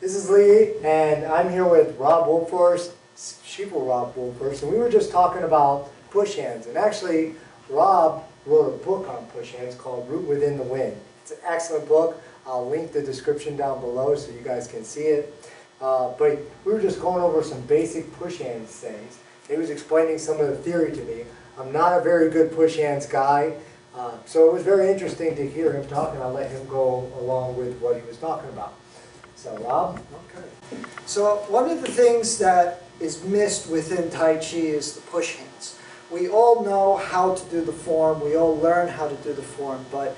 This is Lee, and I'm here with Rob Wulforst, Shifu Rob Wulforst, and we were just talking about push hands. And actually, Rob wrote a book on push hands called Root Within the Wind. It's an excellent book. I'll link the description down below so you guys can see it. But we were just going over some basic push hands things. He was explaining some of the theory to me. I'm not a very good push hands guy, so it was very interesting to hear him talk, and I'll let him go along with what he was talking about. So, Rob? Okay. So, one of the things that is missed within Tai Chi is the push hands. We all know how to do the form, we all learn how to do the form, but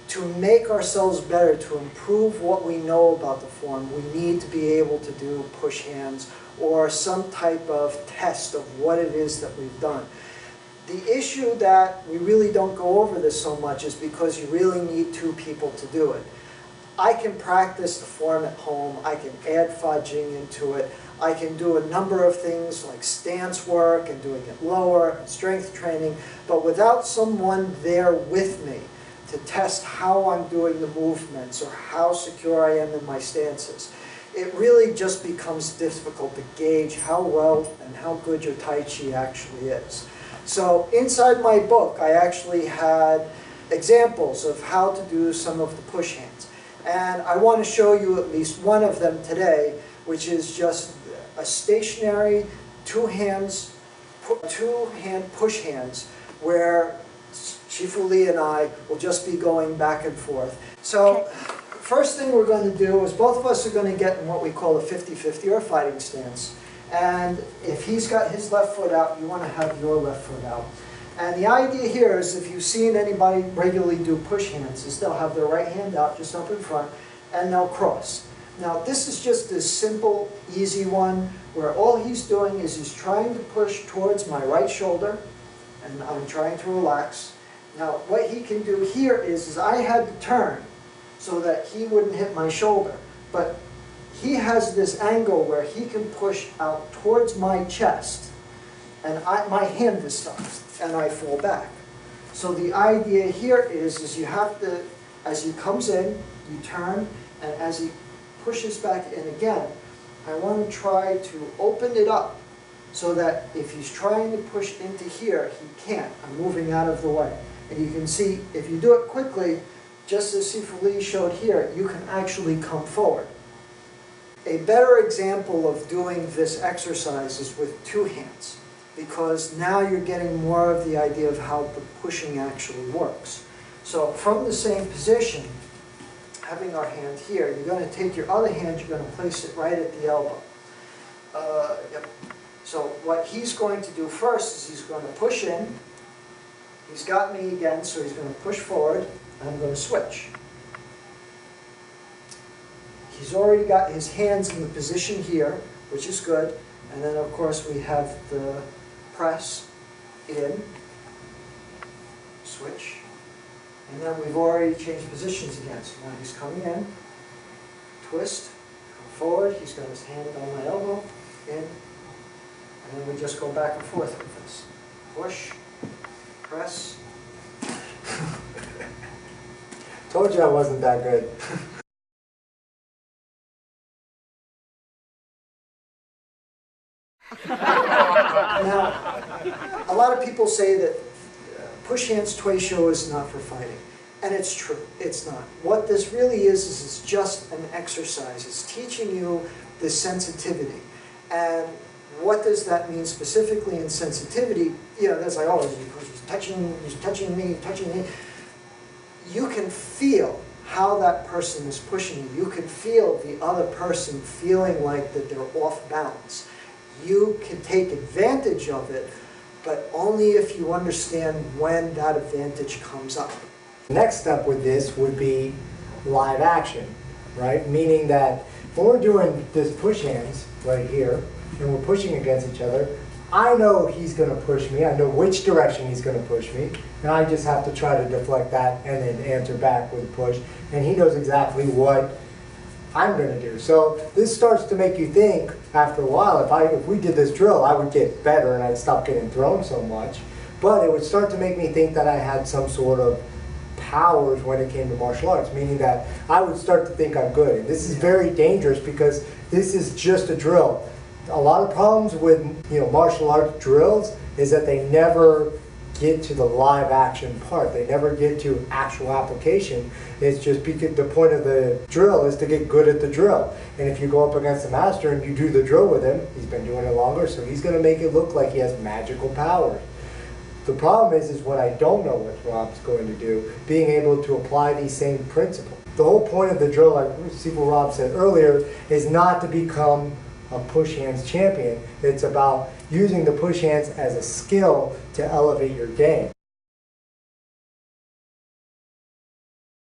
to make ourselves better, to improve what we know about the form, we need to be able to do push hands or some type of test of what it is that we've done. The issue that we really don't go over this so much is because you really need two people to do it. I can practice the form at home, I can add fudging into it, I can do a number of things like stance work and doing it lower, and strength training, but without someone there with me to test how I'm doing the movements or how secure I am in my stances, it really just becomes difficult to gauge how well and how good your Tai Chi actually is. So inside my book, I actually had examples of how to do some of the push hands. And I want to show you at least one of them today, which is just a stationary two-hand push hands where Shifu Lee and I will just be going back and forth. So first thing we're going to do is both of us are going to get in what we call a 50-50 or fighting stance. And if he's got his left foot out, you want to have your left foot out. And the idea here is, if you've seen anybody regularly do push hands, is they'll have their right hand out just up in front and they'll cross. Now this is just a simple, easy one where all he's doing is he's trying to push towards my right shoulder and I'm trying to relax. Now what he can do here is I had to turn so that he wouldn't hit my shoulder. But he has this angle where he can push out towards my chest and my hand is stuck and I fall back. So the idea here is you have to, as he comes in, you turn, and as he pushes back in again, I want to try to open it up so that if he's trying to push into here, he can't. I'm moving out of the way. And you can see, if you do it quickly, just as Shifu Lee showed here, you can actually come forward. A better example of doing this exercise is with two hands, because now you're getting more of the idea of how the pushing actually works. So from the same position, having our hand here, you're going to take your other hand, you're going to place it right at the elbow. Yep. So what he's going to do first is he's going to push in. He's got me again, so he's going to push forward, and I'm going to switch. He's already got his hands in the position here, which is good. And then, of course, we have the press in, switch, and then we've already changed positions again. So now he's coming in, twist, come forward, he's got his hand on my elbow, in, and then we just go back and forth with this. Push, press. Told you I wasn't that good. Now, a lot of people say that push hands Tui Shou is not for fighting. And it's true, it's not. What this really is it's just an exercise. It's teaching you the sensitivity. And what does that mean specifically in sensitivity? You know, that's like, oh, he's touching me. You can feel how that person is pushing you. You can feel the other person feeling like that they're off balance. You can take advantage of it, but only if you understand when that advantage comes up. The next step with this would be live action, right? Meaning that when we're doing this push hands right here, and we're pushing against each other, I know he's going to push me, I know which direction he's going to push me, and I just have to try to deflect that and then answer back with a push, and he knows exactly what I'm going to do. So this starts to make you think, after a while, if we did this drill, I would get better and I'd stop getting thrown so much. But it would start to make me think that I had some sort of powers when it came to martial arts, meaning that I would start to think I'm good. And this is very dangerous because this is just a drill. A lot of problems with martial arts drills is that they never get to the live action part. They never get to actual application. It's just because the point of the drill is to get good at the drill. And if you go up against the master and you do the drill with him, he's been doing it longer, so he's going to make it look like he has magical powers. The problem is when I don't know what Rob's going to do, being able to apply these same principles. The whole point of the drill, like Shifu Rob said earlier, is not to become a push hands champion. It's about using the push hands as a skill to elevate your game.